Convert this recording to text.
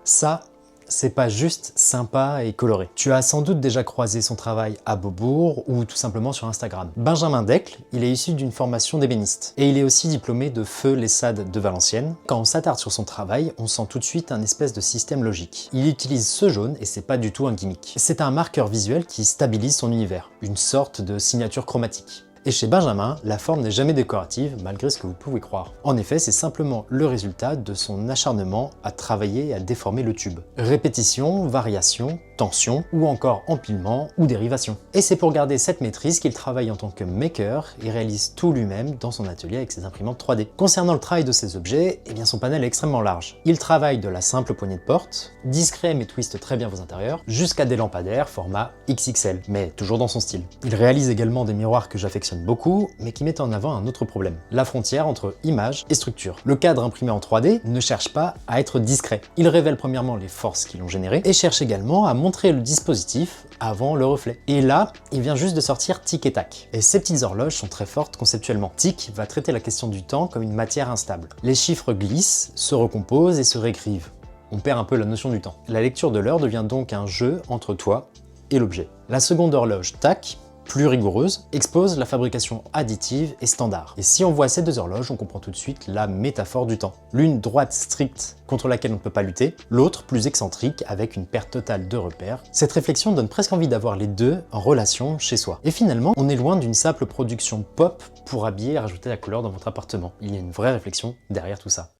Ça, c'est pas juste sympa et coloré. Tu as sans doute déjà croisé son travail à Beaubourg ou tout simplement sur Instagram. Benjamin Decles, il est issu d'une formation d'ébéniste. Et il est aussi diplômé de Feu l'ESSAD de Valenciennes. Quand on s'attarde sur son travail, on sent tout de suite un espèce de système logique. Il utilise ce jaune et c'est pas du tout un gimmick. C'est un marqueur visuel qui stabilise son univers, une sorte de signature chromatique. Et chez Benjamin, la forme n'est jamais décorative, malgré ce que vous pouvez croire. En effet, c'est simplement le résultat de son acharnement à travailler et à déformer le tube. Répétition, variation, tension, ou encore empilement ou dérivation. Et c'est pour garder cette maîtrise qu'il travaille en tant que maker et réalise tout lui-même dans son atelier avec ses imprimantes 3D. Concernant le travail de ces objets, eh bien son panel est extrêmement large. Il travaille de la simple poignée de porte, discret mais twiste très bien vos intérieurs, jusqu'à des lampadaires format XXL, mais toujours dans son style. Il réalise également des miroirs que j'affectionne beaucoup, mais qui mettent en avant un autre problème, la frontière entre image et structure. Le cadre imprimé en 3D ne cherche pas à être discret. Il révèle premièrement les forces qui l'ont généré, et cherche également à montrer le dispositif avant le reflet. Et là, il vient juste de sortir Tic et Tac. Et ces petites horloges sont très fortes conceptuellement. Tic va traiter la question du temps comme une matière instable. Les chiffres glissent, se recomposent et se réécrivent. On perd un peu la notion du temps. La lecture de l'heure devient donc un jeu entre toi et l'objet. La seconde horloge, Tac, plus rigoureuse, expose la fabrication additive et standard. Et si on voit ces deux horloges, on comprend tout de suite la métaphore du temps. L'une droite stricte contre laquelle on ne peut pas lutter, l'autre plus excentrique avec une perte totale de repères. Cette réflexion donne presque envie d'avoir les deux en relation chez soi. Et finalement, on est loin d'une simple production pop pour habiller et rajouter la couleur dans votre appartement. Il y a une vraie réflexion derrière tout ça.